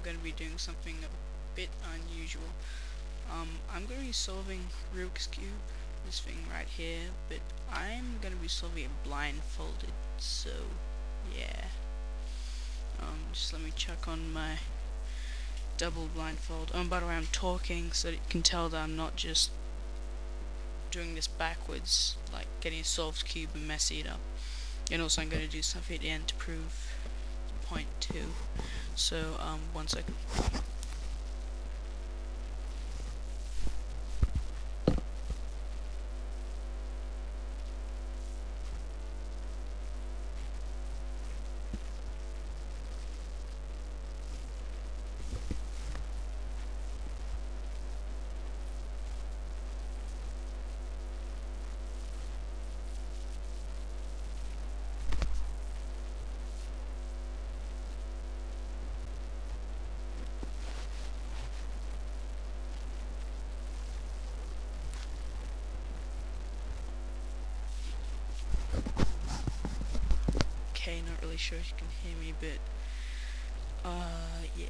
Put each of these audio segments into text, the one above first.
going to be doing something a bit unusual. I'm going to be solving Rubik's Cube, this thing right here, but I'm going to be solving it blindfolded, so yeah. Just let me check on my double blindfold. By the way, I'm talking so that you can tell that I'm not just doing this backwards, like getting a solved cube and messing it up. And also I'm going to do something at the end to prove point 2. So, 1 second. Okay, not really sure if you can hear me, but yeah.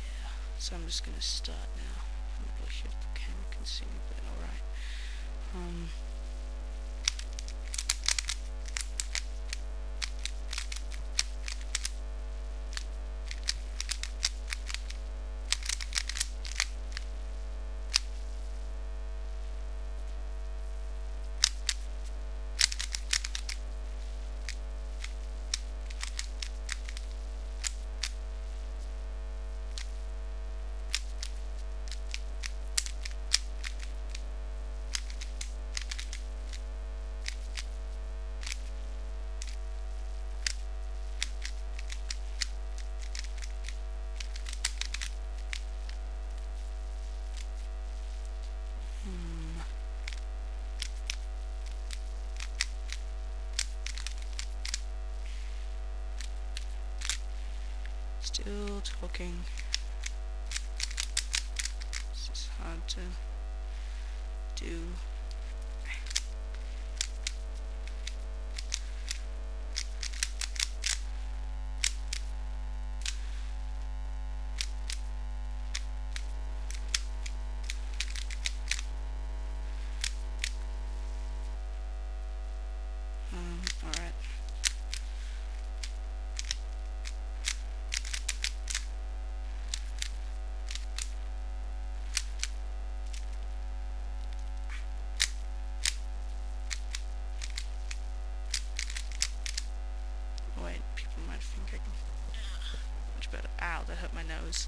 So I'm just gonna start now. I'm not really sure if the camera can see me, but alright. Still talking. This is hard to do. Alright. Wait, people might think I can. Much better. Ow, that hurt my nose.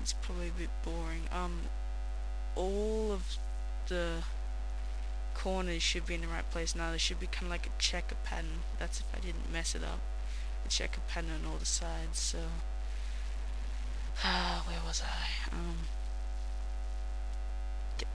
It's probably a bit boring. All of the corners should be in the right place now. There should be kind of like a checker pattern. That's if I didn't mess it up. A checker pattern on all the sides. So, where was I? Yeah.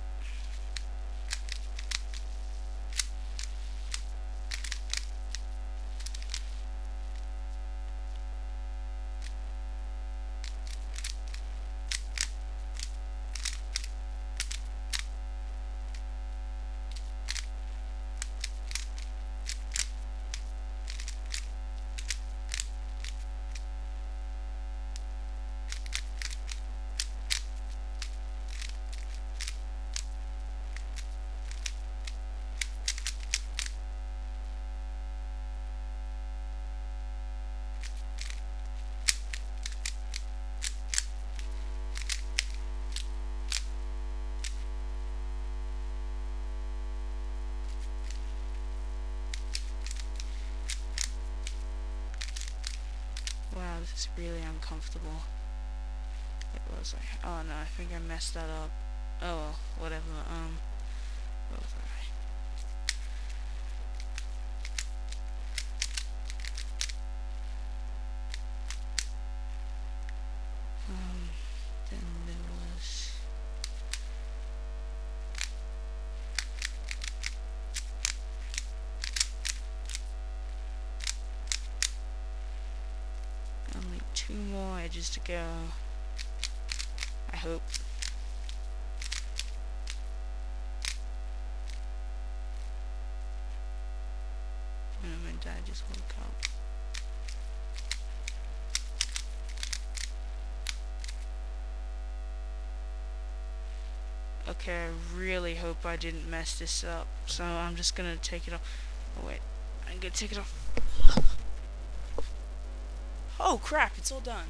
Wow, this is really uncomfortable. It was like, oh no, I think I messed that up. Oh well, whatever. What was I? Then there was. edges to go. I hope. And my dad just woke up. Okay, I really hope I didn't mess this up. So I'm just gonna take it off. Oh wait, I'm gonna take it off. Oh crap, it's all done.